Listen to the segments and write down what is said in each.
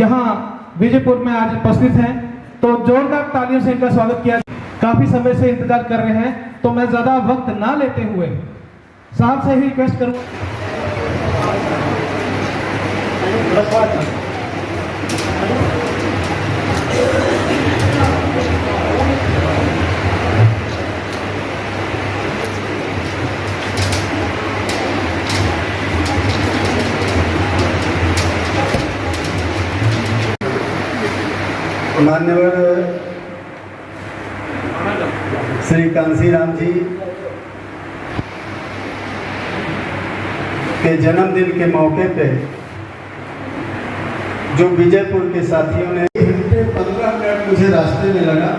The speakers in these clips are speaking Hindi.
यहाँ विजयपुर में आज उपस्थित हैं, तो जोरदार तालियों से इनका स्वागत किया। काफी समय से इंतजार कर रहे हैं, तो मैं ज्यादा वक्त ना लेते हुए साहब से ही रिक्वेस्ट करूँ। मान्यवर श्री कांसीराम जी के जन्मदिन के मौके पे जो विजयपुर के साथियों ने 15 मिनट मुझे रास्ते में लगा,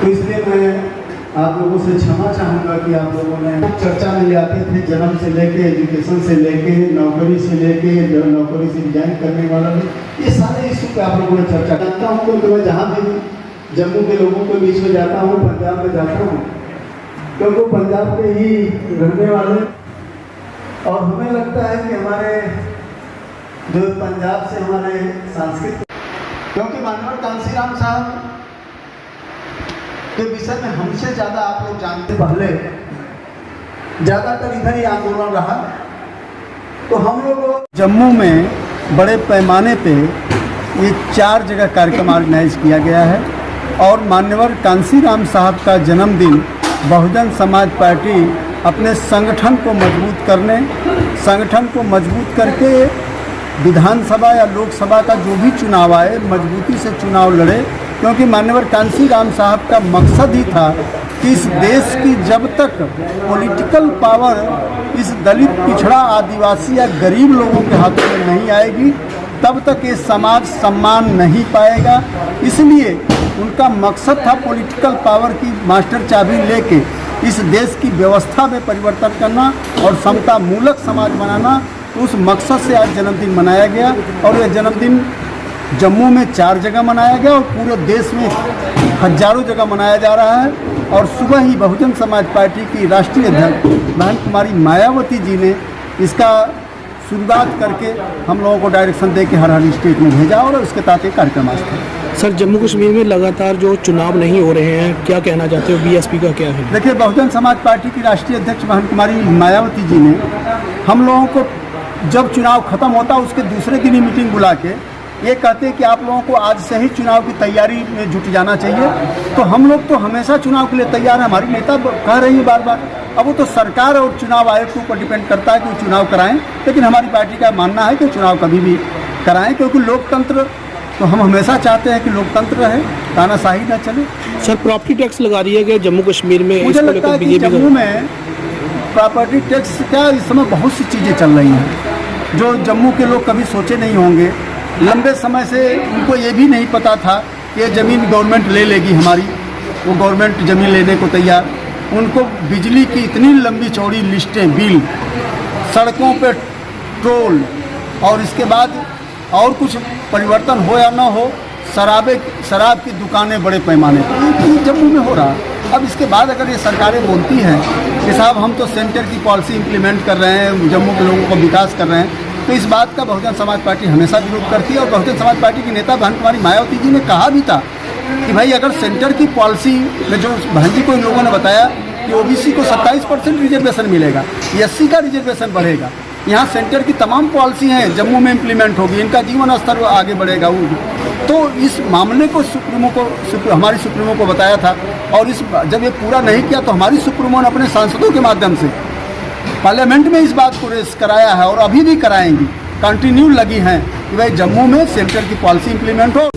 तो इसलिए मैं आप लोगों से क्षमा चाहूँगा कि आप लोगों ने चर्चा में आते थे, जन्म से लेके एजुकेशन से लेके नौकरी से लेके नौकरी से रिजाइन करने वाला, ये सारे इशू पे आप लोगों ने चर्चा करता हूँ। क्योंकि मैं जहाँ भी जम्मू के लोगों के बीच में जाता हूँ, पंजाब में जाता हूँ, क्योंकि पंजाब के ही रहने वाले, और हमें लगता है कि हमारे जो पंजाब से हमारे सांस्कृतिक, क्योंकि मानवर कांसीराम साहब के विषय में हमसे ज़्यादा आप लोग जानते, पहले ज़्यादातर इधर ही आंदोलन रहा, तो हम लोग जम्मू में बड़े पैमाने पे ये 4 जगह कार्यक्रम ऑर्गेनाइज किया गया है, और मान्यवर कांसीराम साहब का जन्मदिन बहुजन समाज पार्टी अपने संगठन को मजबूत करने, संगठन को मजबूत करके विधानसभा या लोकसभा का जो भी चुनाव आए मजबूती से चुनाव लड़े, क्योंकि मान्यवर कांसीराम साहब का मकसद ही था कि इस देश की जब तक पॉलिटिकल पावर इस दलित, पिछड़ा, आदिवासी या गरीब लोगों के हाथों में नहीं आएगी, तब तक ये समाज सम्मान नहीं पाएगा। इसलिए उनका मकसद था पॉलिटिकल पावर की मास्टर चाबी लेके इस देश की व्यवस्था में परिवर्तन करना और समता मूलक समाज बनाना। उस मकसद से आज जन्मदिन मनाया गया, और यह जन्मदिन जम्मू में 4 जगह मनाया गया और पूरे देश में हजारों जगह मनाया जा रहा है। और सुबह ही बहुजन समाज पार्टी की राष्ट्रीय अध्यक्ष बहन कुमारी मायावती जी ने इसका शुरुआत करके हम लोगों को डायरेक्शन दे के हर स्टेट में भेजा, और उसके तहत एक कार्यक्रम आज था। सर, जम्मू कश्मीर में लगातार जो चुनाव नहीं हो रहे हैं, क्या कहना चाहते हो? बीएसपी का क्या है? देखिए, बहुजन समाज पार्टी की राष्ट्रीय अध्यक्ष बहन कुमारी मायावती जी ने हम लोगों को जब चुनाव खत्म होता उसके दूसरे दिन ही मीटिंग बुला के ये कहते हैं कि आप लोगों को आज से ही चुनाव की तैयारी में जुट जाना चाहिए। तो हम लोग तो हमेशा चुनाव के लिए तैयार हैं, हमारी नेता कह रही है बार बार। अब वो तो सरकार और चुनाव आयोग के ऊपर डिपेंड करता है कि वो चुनाव कराएं, लेकिन हमारी पार्टी का मानना है कि चुनाव कभी भी कराएं, क्योंकि लोकतंत्र तो हम हमेशा चाहते हैं कि लोकतंत्र रहे, तानाशाही न चले। सर, प्रॉपर्टी टैक्स लगा रही है कि जम्मू कश्मीर में? मुझे लगता है कि जम्मू में प्रॉपर्टी टैक्स क्या इस समय बहुत सी चीज़ें चल रही हैं जो जम्मू के लोग कभी सोचे नहीं होंगे। लंबे समय से उनको ये भी नहीं पता था कि ये ज़मीन गवर्नमेंट ले लेगी हमारी, वो गवर्नमेंट ज़मीन लेने को तैयार। उनको बिजली की इतनी लंबी चौड़ी लिस्टें, बिल, सड़कों पे टोल, और इसके बाद और कुछ परिवर्तन हो या ना हो, शराब की दुकानें बड़े पैमाने पर जम्मू में हो रहा। अब इसके बाद अगर ये सरकारें बोलती हैं कि साहब हम तो सेंटर की पॉलिसी इम्प्लीमेंट कर रहे हैं, जम्मू के लोगों को विकास कर रहे हैं, तो इस बात का बहुजन समाज पार्टी हमेशा विरोध करती है। और बहुजन समाज पार्टी की नेता बहन कुमारी मायावती जी ने कहा भी था कि भाई अगर सेंटर की पॉलिसी में, जो बहन जी को इन लोगों ने बताया कि ओबीसी को 27% रिजर्वेशन मिलेगा, SC का रिजर्वेशन बढ़ेगा, यहाँ सेंटर की तमाम पॉलिसी हैं जम्मू में इम्प्लीमेंट होगी, इनका जीवन स्तर आगे बढ़ेगा। तो इस मामले को हमारी सुप्रीमो को बताया था, और जब ये पूरा नहीं किया तो हमारी सुप्रीमो ने अपने सांसदों के माध्यम से पार्लियामेंट में इस बात को रेस कराया है, और अभी भी कराएंगी, कंटिन्यू लगी हैं कि भाई जम्मू में सेंटर की पॉलिसी इम्प्लीमेंट हो।